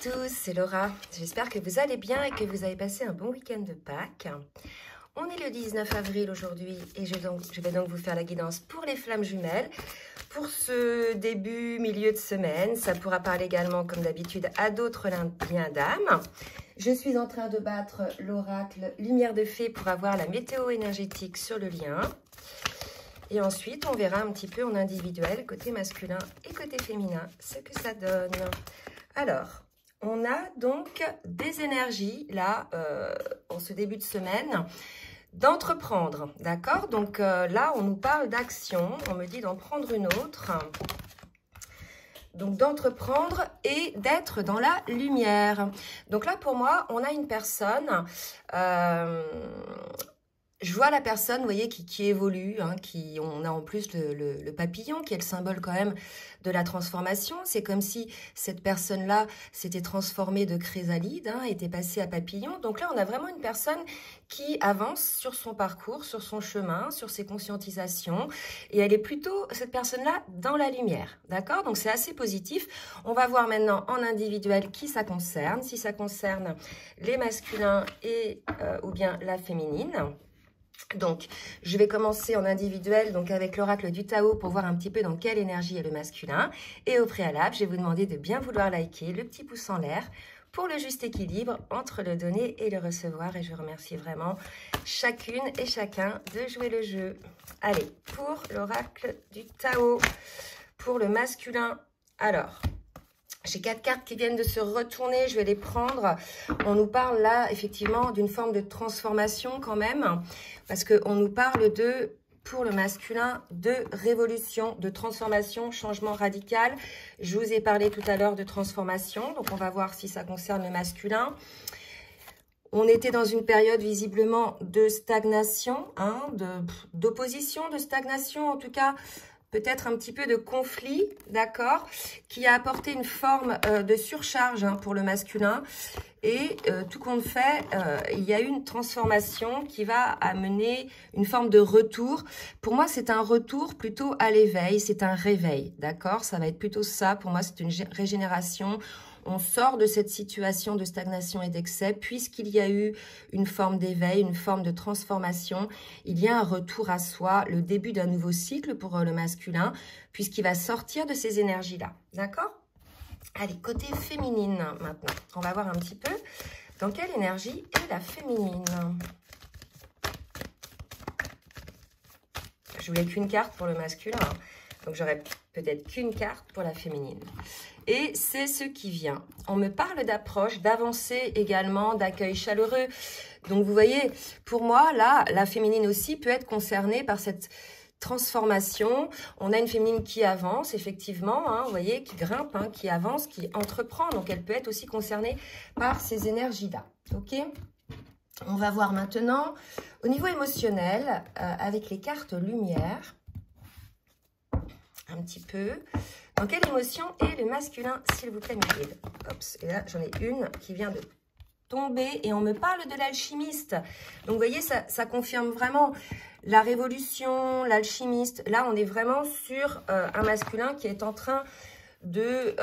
tous, c'est Laura. J'espère que vous allez bien et que vous avez passé un bon week-end de Pâques. On est le 19 avril aujourd'hui et je vais donc vous faire la guidance pour les flammes jumelles. Pour ce début, milieu de semaine, ça pourra parler également, comme d'habitude, à d'autres liens d'âme. Je suis en train de battre l'oracle Lumière de Fée pour avoir la météo énergétique sur le lien. Et ensuite, on verra un petit peu en individuel, côté masculin et côté féminin, ce que ça donne. Alors, on a donc des énergies, là, en ce début de semaine, d'entreprendre, d'accord? Donc là, on nous parle d'action, on me dit d'en prendre une autre. Donc, d'entreprendre et d'être dans la lumière. Donc là, pour moi, on a une personne... je vois la personne, vous voyez, qui évolue, hein, on a en plus le papillon, qui est le symbole quand même de la transformation. C'est comme si cette personne-là s'était transformée de chrysalide, hein, était passée à papillon. Donc là, on a vraiment une personne qui avance sur son parcours, sur son chemin, sur ses conscientisations. Et elle est plutôt, cette personne-là, dans la lumière, d'accord? Donc c'est assez positif. On va voir maintenant en individuel qui ça concerne, si ça concerne les masculins et ou bien la féminine. Donc, je vais commencer en individuel, donc avec l'oracle du Tao pour voir un petit peu dans quelle énergie est le masculin. Et au préalable, je vais vous demander de bien vouloir liker, le petit pouce en l'air pour le juste équilibre entre le donner et le recevoir. Et je remercie vraiment chacune et chacun de jouer le jeu. Allez, pour l'oracle du Tao, pour le masculin, alors... J'ai 4 cartes qui viennent de se retourner, je vais les prendre. On nous parle là, effectivement, d'une forme de transformation quand même, parce qu'on nous parle de, pour le masculin, de révolution, de transformation, changement radical. Je vous ai parlé tout à l'heure de transformation, donc on va voir si ça concerne le masculin. On était dans une période visiblement de stagnation, hein, d'opposition, de stagnation en tout cas, peut-être un petit peu de conflit, d'accord, qui a apporté une forme de surcharge, hein, pour le masculin. Et tout compte fait, il y a eu une transformation qui va amener une forme de retour. Pour moi, c'est un retour plutôt à l'éveil, c'est un réveil, d'accord? Ça va être plutôt ça. Pour moi, c'est une régénération. On sort de cette situation de stagnation et d'excès puisqu'il y a eu une forme d'éveil, une forme de transformation. Il y a un retour à soi, le début d'un nouveau cycle pour le masculin puisqu'il va sortir de ces énergies-là. D'accord? Allez, côté féminine maintenant. On va voir un petit peu dans quelle énergie est la féminine. Je voulais qu'une carte pour le masculin, hein. Donc, j'aurais peut-être qu'une carte pour la féminine. Et c'est ce qui vient. On me parle d'approche, d'avancée également, d'accueil chaleureux. Donc, vous voyez, pour moi, là, la féminine aussi peut être concernée par cette transformation. On a une féminine qui avance, effectivement, hein, vous voyez, qui grimpe, hein, qui avance, qui entreprend. Donc, elle peut être aussi concernée par ces énergies-là. OK ? On va voir maintenant, au niveau émotionnel, avec les cartes lumière, un petit peu. Dans quelle émotion est le masculin, s'il vous plaît, Miguel? Hop, et là, j'en ai une qui vient de tomber et on me parle de l'alchimiste. Donc, vous voyez, ça confirme vraiment la révolution, l'alchimiste. Là, on est vraiment sur un masculin qui est en train de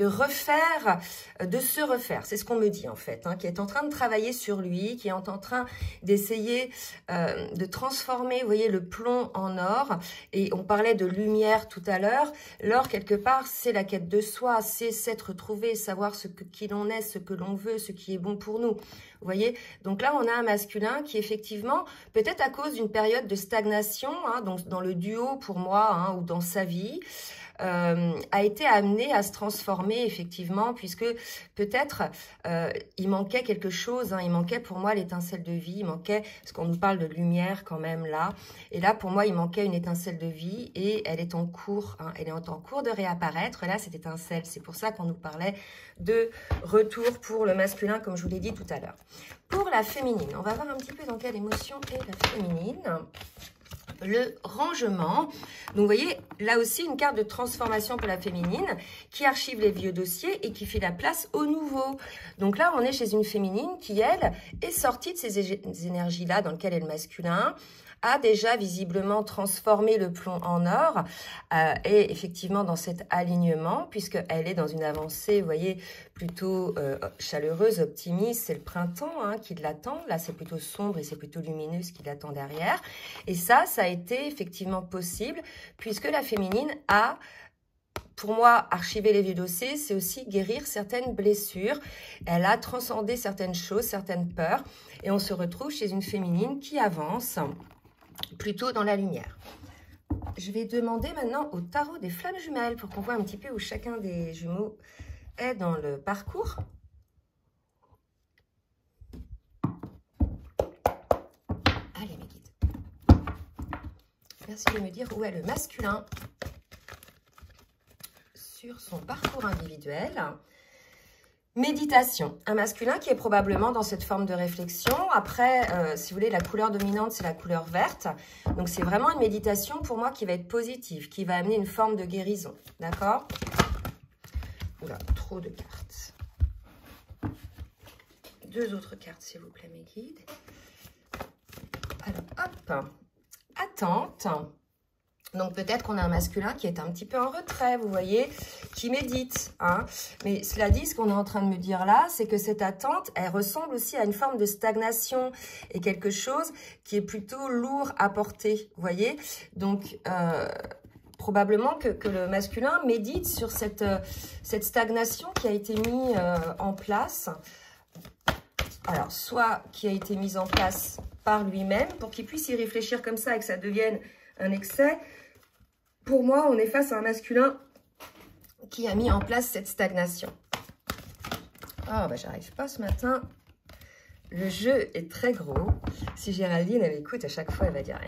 refaire, de se refaire. C'est ce qu'on me dit en fait, hein, qui est en train de travailler sur lui, qui est en train d'essayer de transformer, vous voyez, le plomb en or. Et on parlait de lumière tout à l'heure. L'or, quelque part, c'est la quête de soi, c'est s'être retrouvé, savoir qui l'on est, ce que l'on veut, ce qui est bon pour nous. Vous voyez, donc là, on a un masculin qui, effectivement, peut-être à cause d'une période de stagnation, hein, donc dans le duo pour moi, hein, ou dans sa vie, a été amené à se transformer effectivement puisque peut-être il manquait quelque chose, hein, il manquait pour moi l'étincelle de vie, il manquait, parce qu'on nous parle de lumière quand même là, et là pour moi il manquait une étincelle de vie et elle est en cours, hein, elle est en cours de réapparaître, là cette étincelle, c'est pour ça qu'on nous parlait de retour pour le masculin comme je vous l'ai dit tout à l'heure. Pour la féminine, on va voir un petit peu dans quelle émotion est la féminine. Le rangement. Donc, vous voyez, là aussi, une carte de transformation pour la féminine qui archive les vieux dossiers et qui fait la place aux nouveaux. Donc là, on est chez une féminine qui, elle, est sortie de ces énergies-là dans lesquelles est le masculin, a déjà visiblement transformé le plomb en or, et effectivement dans cet alignement, puisqu'elle est dans une avancée, vous voyez, plutôt chaleureuse, optimiste. C'est le printemps hein, qui l'attend. Là, c'est plutôt sombre et c'est plutôt lumineux ce qui l'attend derrière. Et ça a été effectivement possible, puisque la féminine a... Pour moi, archiver les vieux dossiers, c'est aussi guérir certaines blessures. Elle a transcendé certaines choses, certaines peurs. Et on se retrouve chez une féminine qui avance plutôt dans la lumière. Je vais demander maintenant au tarot des flammes jumelles pour qu'on voit un petit peu où chacun des jumeaux est dans le parcours. Allez, mes guides. Merci de me dire où est le masculin sur son parcours individuel. Méditation, un masculin qui est probablement dans cette forme de réflexion. Après, si vous voulez, la couleur dominante, c'est la couleur verte. Donc, c'est vraiment une méditation pour moi qui va être positive, qui va amener une forme de guérison. D'accord? Oula, trop de cartes. Deux autres cartes, s'il vous plaît, mes guides. Alors, hop, attente. Donc, peut-être qu'on a un masculin qui est un petit peu en retrait, vous voyez, qui médite. Hein. Mais cela dit, ce qu'on est en train de me dire là, c'est que cette attente, elle ressemble aussi à une forme de stagnation et quelque chose qui est plutôt lourd à porter, vous voyez. Donc, probablement que le masculin médite sur cette stagnation qui a été mise en place. Alors, soit qui a été mise en place par lui-même, pour qu'il puisse y réfléchir comme ça et que ça devienne un excès. Pour moi, on est face à un masculin qui a mis en place cette stagnation. Ah, bah, j'arrive pas ce matin. Le jeu est très gros. Si Géraldine, elle écoute, à chaque fois, elle va dire...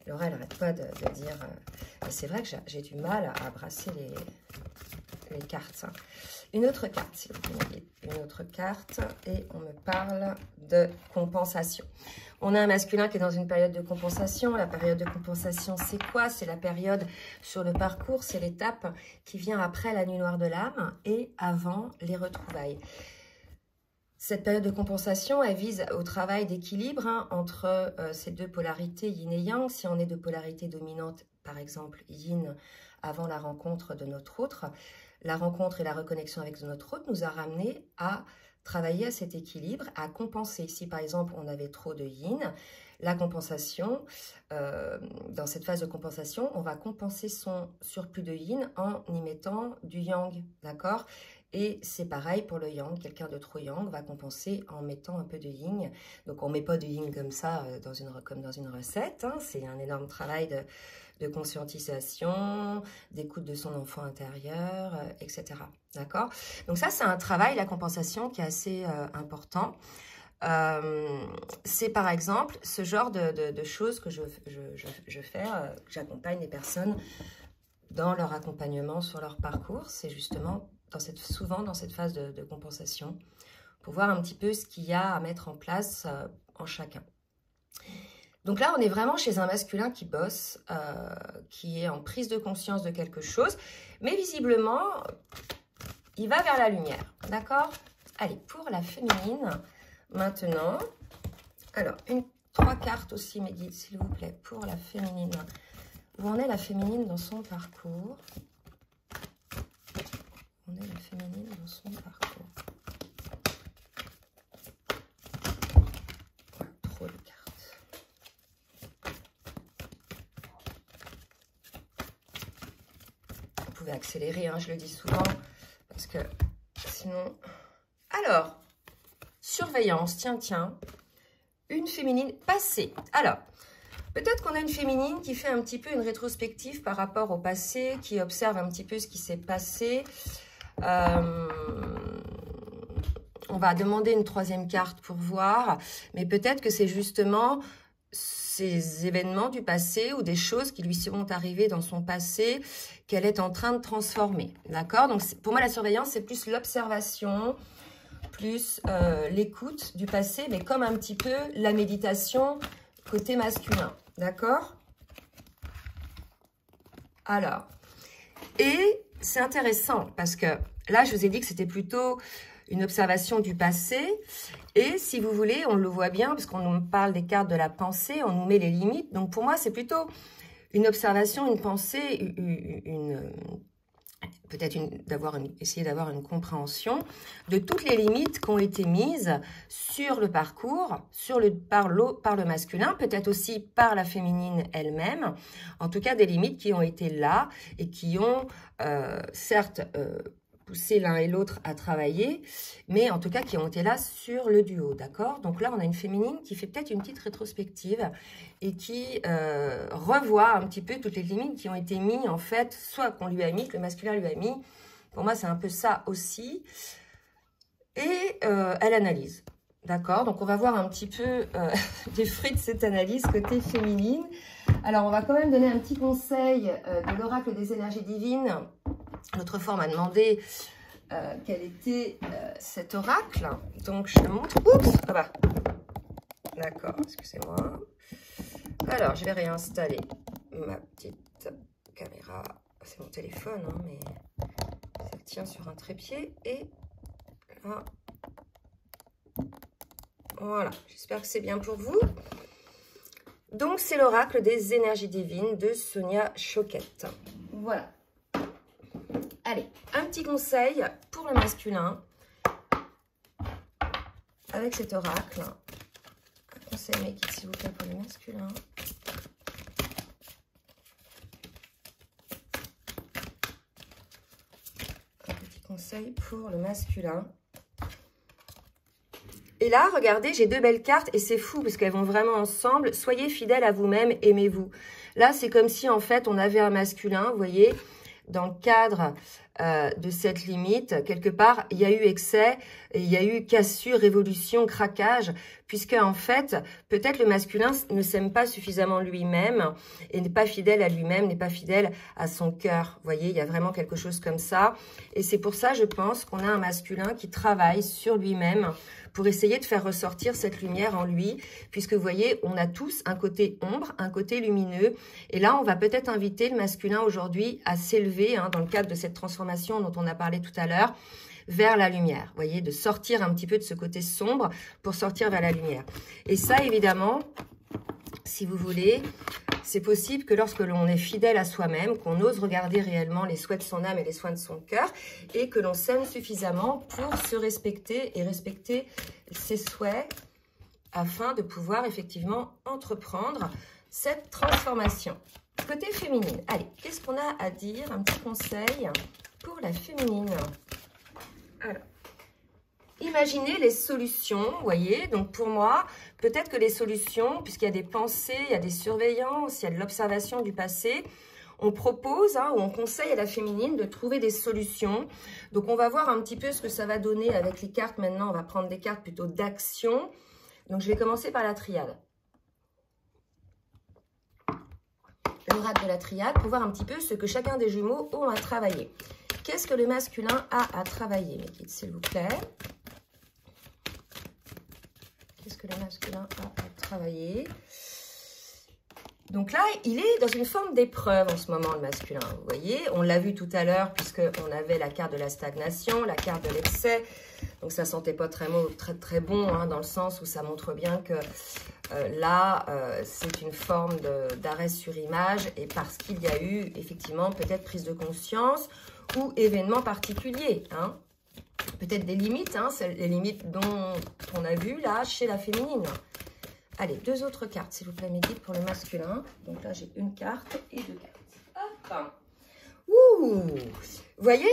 Laura, elle n'arrête pas de dire... c'est vrai que j'ai du mal à brasser les cartes. Une autre carte, s'il vous plaît. Une autre carte. Et on me parle de compensation. On a un masculin qui est dans une période de compensation. La période de compensation, c'est quoi? C'est la période sur le parcours. C'est l'étape qui vient après la nuit noire de l'âme et avant les retrouvailles. Cette période de compensation, elle vise au travail d'équilibre hein, entre ces deux polarités yin et yang. Si on est de polarité dominante, par exemple yin, avant la rencontre de notre autre, la rencontre et la reconnexion avec notre autre nous a ramené à travailler à cet équilibre, à compenser. Si par exemple on avait trop de yin, la compensation, dans cette phase de compensation, on va compenser son surplus de yin en y mettant du yang, d'accord? Et c'est pareil pour le yang, quelqu'un de trop yang va compenser en mettant un peu de yin. Donc on ne met pas de yin comme ça, comme dans une recette, hein. C'est un énorme travail de conscientisation, d'écoute de son enfant intérieur, etc. D'accord? Donc ça, c'est un travail, la compensation, qui est assez important. C'est par exemple ce genre de choses que je fais, j'accompagne les personnes dans leur accompagnement sur leur parcours. C'est justement souvent dans cette phase de compensation pour voir un petit peu ce qu'il y a à mettre en place en chacun. Donc là, on est vraiment chez un masculin qui bosse, qui est en prise de conscience de quelque chose, mais visiblement, il va vers la lumière, d'accord? Allez, pour la féminine, maintenant, alors, 3 cartes aussi, mes guides, s'il vous plaît, pour la féminine. Où en est la féminine dans son parcours? Où en est la féminine dans son parcours? Voilà, trop de cartes. Vous pouvez accélérer, hein, je le dis souvent, parce que sinon... Alors, surveillance, tiens, une féminine passée. Alors, peut-être qu'on a une féminine qui fait un petit peu une rétrospective par rapport au passé, qui observe un petit peu ce qui s'est passé. On va demander une 3e carte pour voir, mais peut-être que c'est justement ces événements du passé ou des choses qui lui sont arrivées dans son passé qu'elle est en train de transformer. D'accord? Donc, pour moi, la surveillance, c'est plus l'observation, plus l'écoute du passé, mais comme un petit peu la méditation côté masculin. D'accord? Alors, et c'est intéressant parce que là, je vous ai dit que c'était plutôt une observation du passé. Et si vous voulez, on le voit bien, parce qu'on nous parle des cartes de la pensée, on nous met les limites. Donc pour moi, c'est plutôt une observation, une pensée, peut-être essayer d'avoir une compréhension de toutes les limites qui ont été mises sur le parcours, par le masculin, peut-être aussi par la féminine elle-même. En tout cas, des limites qui ont été là et qui ont certes poussé l'un et l'autre à travailler, mais en tout cas qui ont été là sur le duo, d'accord? Donc là, on a une féminine qui fait peut-être une petite rétrospective et qui revoit un petit peu toutes les limites qui ont été mises, en fait, soit qu'on lui a mis, que le masculin lui a mis. Pour moi, c'est un peu ça aussi. Et elle analyse, d'accord? Donc, on va voir un petit peu les fruits de cette analyse côté féminine. Alors, on va quand même donner un petit conseil de l'oracle des énergies divines. L'autre fois, on m'a demandé quel était cet oracle. Donc, je le montre. Oups, ah bah. D'accord, excusez-moi. Alors, je vais réinstaller ma petite caméra. C'est mon téléphone, hein, mais ça tient sur un trépied. Et là, voilà, j'espère que c'est bien pour vous. Donc, c'est l'oracle des énergies divines de Sonia Choquette. Voilà. Allez, un petit conseil pour le masculin avec cet oracle. Un conseil, mais s'il vous plaît, pour le masculin. Un petit conseil pour le masculin. Et là, regardez, j'ai deux belles cartes et c'est fou parce qu'elles vont vraiment ensemble. Soyez fidèles à vous-même, aimez-vous. Là, c'est comme si, en fait, on avait un masculin, vous voyez, dans le cadre de cette limite, quelque part, il y a eu excès, il y a eu cassure, révolution, craquage, puisque en fait, peut-être le masculin ne s'aime pas suffisamment lui-même et n'est pas fidèle à lui-même, n'est pas fidèle à son cœur. Vous voyez, il y a vraiment quelque chose comme ça. Et c'est pour ça, je pense, qu'on a un masculin qui travaille sur lui-même pour essayer de faire ressortir cette lumière en lui, puisque vous voyez, on a tous un côté ombre, un côté lumineux, et là, on va peut-être inviter le masculin aujourd'hui à s'élever, hein, dans le cadre de cette transformation dont on a parlé tout à l'heure, vers la lumière, vous voyez, de sortir un petit peu de ce côté sombre pour sortir vers la lumière. Et ça, évidemment, si vous voulez, c'est possible que lorsque l'on est fidèle à soi-même, qu'on ose regarder réellement les souhaits de son âme et les soins de son cœur, et que l'on s'aime suffisamment pour se respecter et respecter ses souhaits afin de pouvoir effectivement entreprendre cette transformation. Côté féminine, allez, qu'est-ce qu'on a à dire? Un petit conseil pour la féminine. Alors, imaginez les solutions, vous voyez, donc pour moi, peut-être que les solutions, puisqu'il y a des pensées, il y a des surveillances, il y a de l'observation du passé, on propose, hein, ou on conseille à la féminine de trouver des solutions. Donc, on va voir un petit peu ce que ça va donner avec les cartes. Maintenant, on va prendre des cartes plutôt d'action. Donc, je vais commencer par la triade. L'oracle de la triade pour voir un petit peu ce que chacun des jumeaux ont à travailler. Qu'est-ce que le masculin a à travailler, mes kids, s'il vous plaît? Qu'est-ce que le masculin a à travailler? Donc là, il est dans une forme d'épreuve en ce moment, le masculin. Vous voyez, on l'a vu tout à l'heure, puisqu'on avait la carte de la stagnation, la carte de l'excès. Donc, ça ne sentait pas très bon, hein, dans le sens où ça montre bien que là, c'est une forme d'arrêt sur image. Et parce qu'il y a eu, effectivement, peut-être prise de conscience ou événement particulier. Hein. Peut-être des limites, hein, les limites dont on a vu là chez la féminine. Allez, deux autres cartes, s'il vous plaît, mes guides, pour le masculin. Donc là, j'ai une carte et deux cartes. Hop. Ouh. Vous voyez,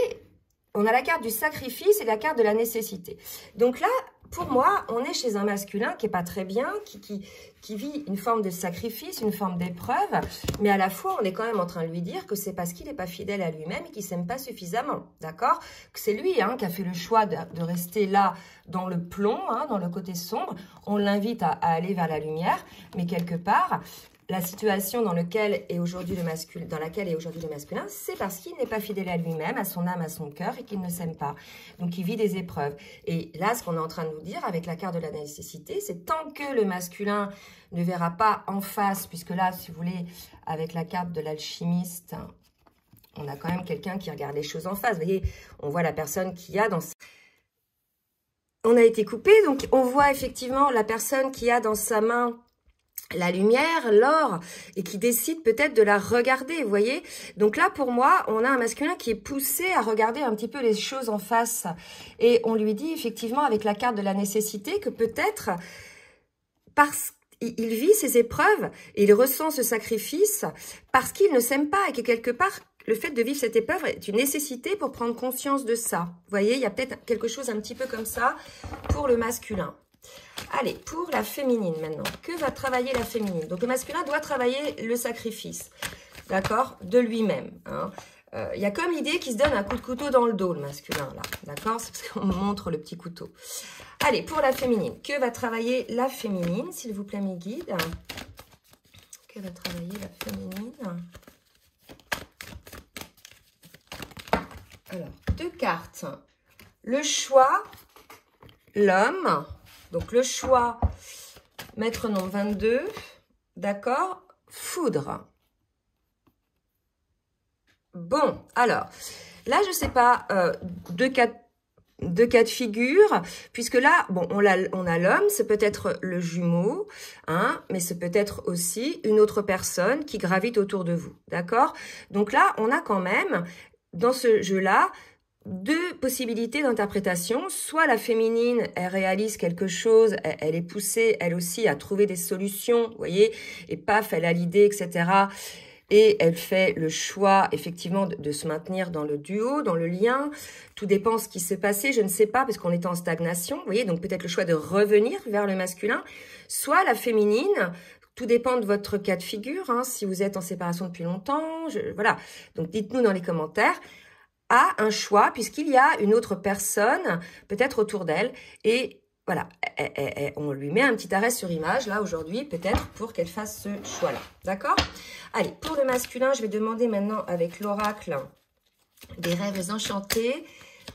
on a la carte du sacrifice et la carte de la nécessité. Donc là, pour moi, on est chez un masculin qui n'est pas très bien, qui vit une forme de sacrifice, une forme d'épreuve, mais à la fois, on est quand même en train de lui dire que c'est parce qu'il n'est pas fidèle à lui-même et qu'il ne s'aime pas suffisamment, d'accord? Que c'est lui, hein, qui a fait le choix de rester là dans le plomb, hein, dans le côté sombre. On l'invite à aller vers la lumière, mais quelque part, la situation dans laquelle est aujourd'hui le masculin, c'est parce qu'il n'est pas fidèle à lui-même, à son âme, à son cœur, et qu'il ne s'aime pas. Donc, il vit des épreuves. Et là, ce qu'on est en train de nous dire avec la carte de la nécessité, c'est tant que le masculin ne verra pas en face, puisque là, si vous voulez, avec la carte de l'alchimiste, on a quand même quelqu'un qui regarde les choses en face. Vous voyez, on voit la personne qui a dans on a été coupé. Donc, on voit effectivement la personne qui a dans sa main la lumière, l'or, et qui décide peut-être de la regarder, vous voyez. Donc là, pour moi, on a un masculin qui est poussé à regarder un petit peu les choses en face. Et on lui dit effectivement, avec la carte de la nécessité, que peut-être, parce qu'il vit ces épreuves, et il ressent ce sacrifice, parce qu'il ne s'aime pas, et que quelque part, le fait de vivre cette épreuve est une nécessité pour prendre conscience de ça. Vous voyez, il y a peut-être quelque chose un petit peu comme ça pour le masculin. Allez, pour la féminine maintenant. Que va travailler la féminine? Donc, le masculin doit travailler le sacrifice, d'accord, de lui-même. Hein. Il y a comme l'idée qu'il se donne un coup de couteau dans le dos, le masculin, là. D'accord? C'est parce qu'on me montre le petit couteau. Allez, pour la féminine. Que va travailler la féminine, s'il vous plaît, mes guides? Que va travailler la féminine? Alors, 2 cartes. Le choix, l'homme. Donc, le choix, maître nombre 22, d'accord, foudre. Bon, alors, là, je ne sais pas, deux cas de figure, puisque là, bon, on a l'homme, c'est peut-être le jumeau, hein, mais c'est peut-être aussi une autre personne qui gravite autour de vous, d'accord? Donc là, on a quand même, dans ce jeu-là, 2 possibilités d'interprétation. Soit la féminine, elle réalise quelque chose, elle est poussée, elle aussi, à trouver des solutions, vous voyez, et paf, elle a l'idée, etc. Et elle fait le choix, effectivement, de se maintenir dans le duo, dans le lien. Tout dépend ce qui s'est passé, je ne sais pas, parce qu'on est en stagnation, vous voyez, donc peut-être le choix de revenir vers le masculin. Soit la féminine, tout dépend de votre cas de figure, hein, si vous êtes en séparation depuis longtemps, voilà. Donc dites-nous dans les commentaires, a un choix, puisqu'il y a une autre personne, peut-être autour d'elle, et voilà, on lui met un petit arrêt sur image, là, aujourd'hui, peut-être, pour qu'elle fasse ce choix-là, d'accord? Allez, pour le masculin, je vais demander maintenant, avec l'oracle des rêves enchantés,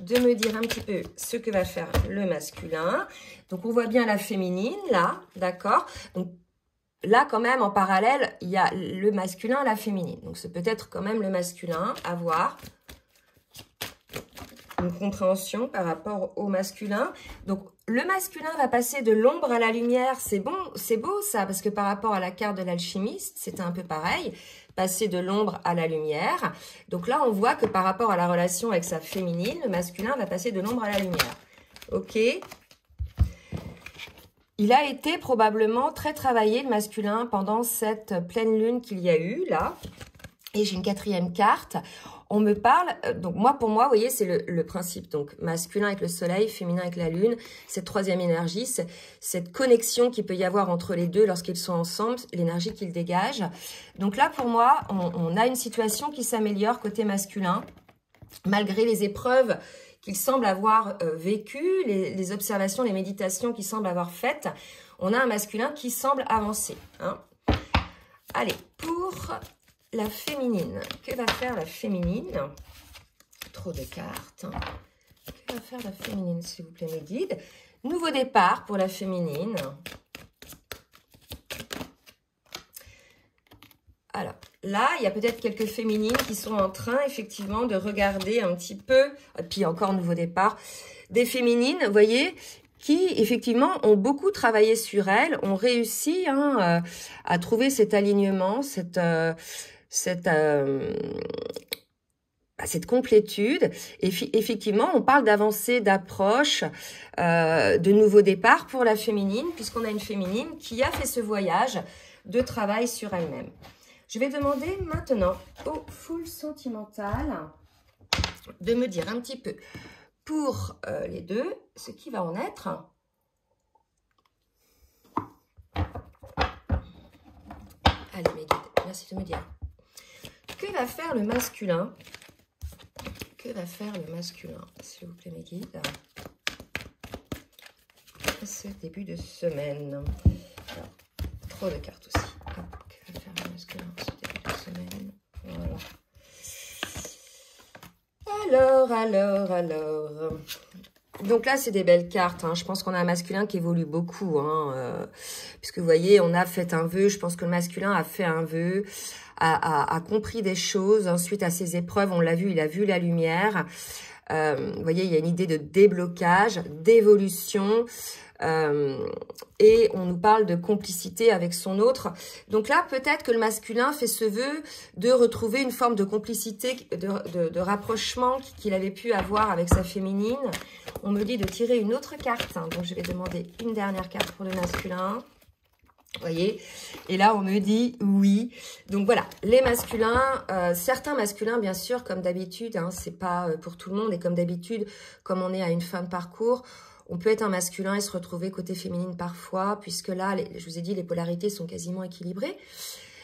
de me dire un petit peu ce que va faire le masculin. Donc, on voit bien la féminine, là, d'accord? Donc, là, quand même, en parallèle, il y a le masculin, la féminine. Donc, c'est peut-être quand même le masculin à voir. Une compréhension par rapport au masculin. Donc, le masculin va passer de l'ombre à la lumière. C'est bon, c'est beau ça, parce que par rapport à la carte de l'alchimiste, c'était un peu pareil. Passer de l'ombre à la lumière. Donc là, on voit que par rapport à la relation avec sa féminine, le masculin va passer de l'ombre à la lumière. Ok? Il a été probablement très travaillé, le masculin, pendant cette pleine lune qu'il y a eu, là. Et j'ai une 4e carte. On me parle, donc pour moi, vous voyez, c'est le principe. Donc, masculin avec le soleil, féminin avec la lune, cette 3e énergie, cette connexion qu'il peut y avoir entre les deux lorsqu'ils sont ensemble, l'énergie qu'ils dégagent. Donc là, pour moi, on a une situation qui s'améliore côté masculin, malgré les épreuves qu'il semble avoir vécues, les observations, les méditations qu'il semble avoir faites. On a un masculin qui semble avancer. Hein. Allez, pour la féminine. Que va faire la féminine? Trop de cartes. Que va faire la féminine, s'il vous plaît, mes guides? Nouveau départ pour la féminine. Alors, là, il y a peut-être quelques féminines qui sont en train, effectivement, de regarder un petit peu, et puis encore nouveau départ, des féminines, vous voyez, qui, effectivement, ont beaucoup travaillé sur elles, ont réussi hein, à trouver cet alignement, cette complétude. Et effectivement, on parle d'avancée, d'approche, de nouveau départ pour la féminine, puisqu'on a une féminine qui a fait ce voyage de travail sur elle-même. Je vais demander maintenant au full sentimental de me dire un petit peu pour les deux ce qui va en être. Allez mes guides, merci de me dire. Que va faire le masculin? Que va faire le masculin, s'il vous plaît, mes guides? Ce début de semaine. Alors, trop de cartes aussi. Hop, que va faire le masculin ce début de semaine? Voilà. Alors. Donc là, c'est des belles cartes. Hein. Je pense qu'on a un masculin qui évolue beaucoup. Hein, puisque vous voyez, on a fait un vœu. Je pense que le masculin a fait un vœu, a compris des choses. Ensuite, à ses épreuves, on l'a vu, il a vu la lumière. Vous voyez, il y a une idée de déblocage, d'évolution. Et on nous parle de complicité avec son autre. Donc là, peut-être que le masculin fait ce vœu de retrouver une forme de complicité, de rapprochement qu'il avait pu avoir avec sa féminine. On me dit de tirer une autre carte. Donc, je vais demander une dernière carte pour le masculin. Vous voyez, et là on me dit oui. Donc voilà, les masculins, certains masculins bien sûr, comme d'habitude, hein, c'est pas pour tout le monde, et comme d'habitude, comme on est à une fin de parcours, on peut être un masculin et se retrouver côté féminine parfois, puisque là, je vous ai dit, les polarités sont quasiment équilibrées.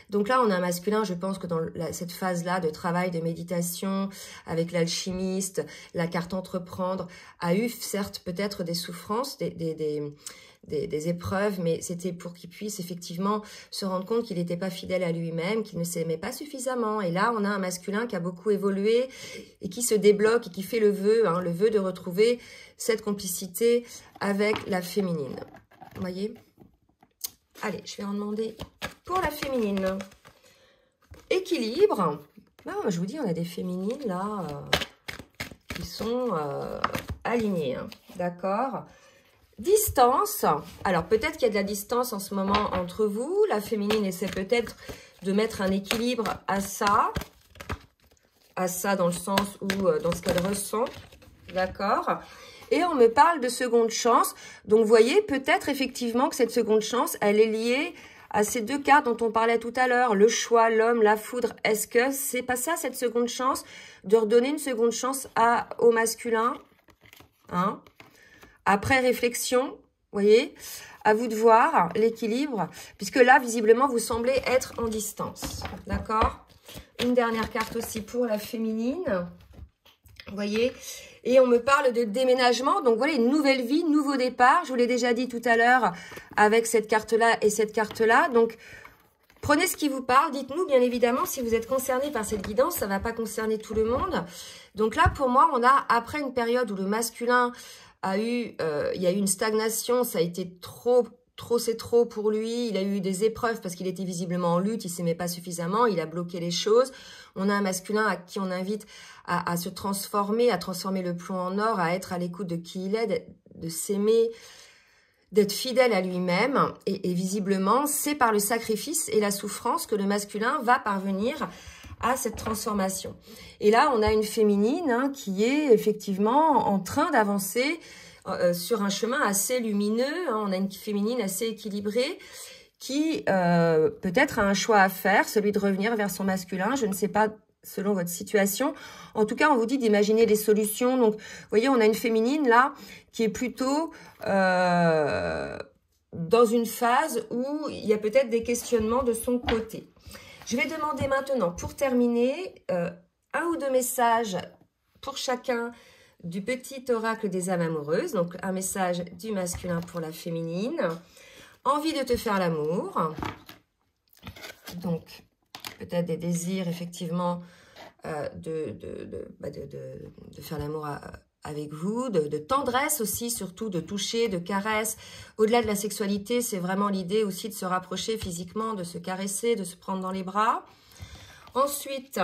Donc là, on a un masculin, je pense que dans cette phase-là de travail, de méditation, avec l'alchimiste, la carte entreprendre, a eu certes peut-être des souffrances, des épreuves, mais c'était pour qu'il puisse effectivement se rendre compte qu'il n'était pas fidèle à lui-même, qu'il ne s'aimait pas suffisamment. Et là, on a un masculin qui a beaucoup évolué et qui se débloque et qui fait le vœu de retrouver cette complicité avec la féminine. Vous voyez? Allez, je vais en demander pour la féminine. Équilibre. Ben, je vous dis, on a des féminines là qui sont alignées. Hein. D'accord? Distance. Alors, peut-être qu'il y a de la distance en ce moment entre vous. La féminine essaie peut-être de mettre un équilibre à ça. À ça dans le sens où, dans ce qu'elle ressent. D'accord? Et on me parle de seconde chance. Donc, vous voyez, peut-être effectivement que cette seconde chance, elle est liée à ces deux cartes dont on parlait tout à l'heure. Le choix, l'homme, la foudre. Est-ce que c'est pas ça, cette seconde chance? De redonner une seconde chance au masculin? Hein? Après réflexion, vous voyez, à vous de voir l'équilibre, puisque là, visiblement, vous semblez être en distance. D'accord? Une dernière carte aussi pour la féminine. Vous voyez? Et on me parle de déménagement. Donc, voilà, une nouvelle vie, nouveau départ. Je vous l'ai déjà dit tout à l'heure avec cette carte-là et cette carte-là. Donc, prenez ce qui vous parle. Dites-nous, bien évidemment, si vous êtes concerné par cette guidance. Ça ne va pas concerner tout le monde. Donc là, pour moi, on a, après une période où le masculin il y a eu une stagnation, ça a été trop c'est trop pour lui, il a eu des épreuves parce qu'il était visiblement en lutte, il s'aimait pas suffisamment, il a bloqué les choses. On a un masculin à qui on invite à se transformer, à transformer le plomb en or, à être à l'écoute de qui il est, de s'aimer, d'être fidèle à lui-même. Et visiblement, c'est par le sacrifice et la souffrance que le masculin va parvenir à cette transformation. Et là, on a une féminine qui est effectivement en train d'avancer sur un chemin assez lumineux. On a une féminine assez équilibrée qui peut-être a un choix à faire, celui de revenir vers son masculin. Je ne sais pas selon votre situation. En tout cas, on vous dit d'imaginer des solutions. Donc, vous voyez, on a une féminine là qui est plutôt dans une phase où il y a peut-être des questionnements de son côté. Je vais demander maintenant, pour terminer, un ou deux messages pour chacun du petit oracle des âmes amoureuses. Donc, un message du masculin pour la féminine. Envie de te faire l'amour. Donc, peut-être des désirs, effectivement, de faire l'amour avec vous, de tendresse aussi, surtout de toucher, de caresse. Au-delà de la sexualité, c'est vraiment l'idée aussi de se rapprocher physiquement, de se caresser, de se prendre dans les bras. Ensuite,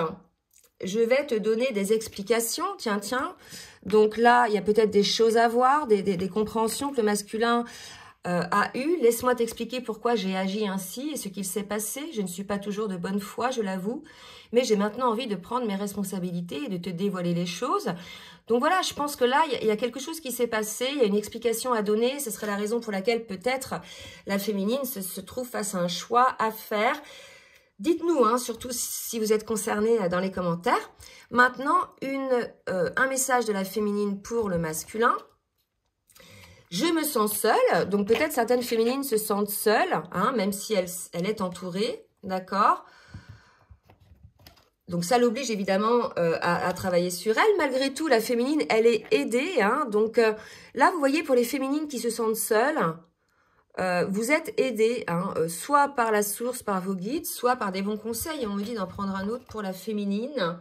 je vais te donner des explications. Tiens. Donc là, il y a peut-être des choses à voir, des compréhensions que le masculin a eues. Laisse-moi t'expliquer pourquoi j'ai agi ainsi et ce qu'il s'est passé. Je ne suis pas toujours de bonne foi, je l'avoue. Mais j'ai maintenant envie de prendre mes responsabilités et de te dévoiler les choses. Donc voilà, je pense que là, il y a quelque chose qui s'est passé, il y a une explication à donner. Ce serait la raison pour laquelle peut-être la féminine se trouve face à un choix à faire. Dites-nous, surtout si vous êtes concernés dans les commentaires. Maintenant, un message de la féminine pour le masculin. Je me sens seule. Donc peut-être certaines féminines se sentent seules, même si elle est entourée, d'accord ? Donc, ça l'oblige évidemment à travailler sur elle. Malgré tout, la féminine, elle est aidée. Donc, là, vous voyez, pour les féminines qui se sentent seules, vous êtes aidées, soit par la source, par vos guides, soit par des bons conseils. On me dit d'en prendre un autre pour la féminine.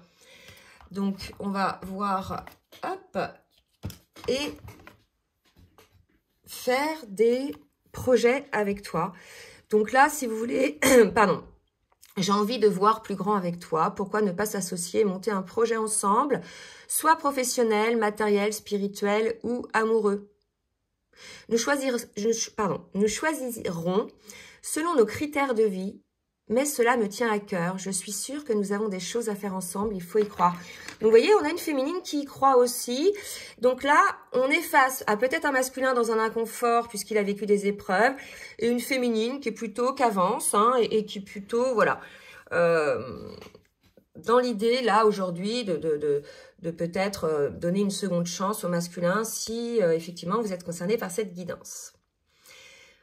Donc, on va voir, hop, et faire des projets avec toi. Donc là, si vous voulez, pardon. J'ai envie de voir plus grand avec toi. Pourquoi ne pas s'associer, monter un projet ensemble, soit professionnel, matériel, spirituel ou amoureux. Nous choisirons selon nos critères de vie, mais cela me tient à cœur. Je suis sûre que nous avons des choses à faire ensemble, il faut y croire. Donc, vous voyez, on a une féminine qui y croit aussi. Donc là, on est face à peut-être un masculin dans un inconfort puisqu'il a vécu des épreuves et une féminine qui est plutôt qu'avance et qui est plutôt, voilà, dans l'idée, là, aujourd'hui, de peut-être donner une seconde chance au masculin si, effectivement, vous êtes concerné par cette guidance.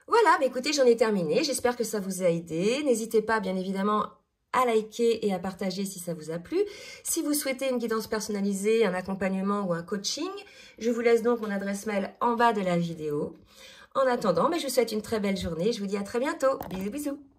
Voilà, mais écoutez, j'en ai terminé. J'espère que ça vous a aidé. N'hésitez pas, bien évidemment, à liker et à partager si ça vous a plu. Si vous souhaitez une guidance personnalisée, un accompagnement ou un coaching, je vous laisse donc mon adresse mail en bas de la vidéo. En attendant, je vous souhaite une très belle journée. Je vous dis à très bientôt. Bisous, bisous.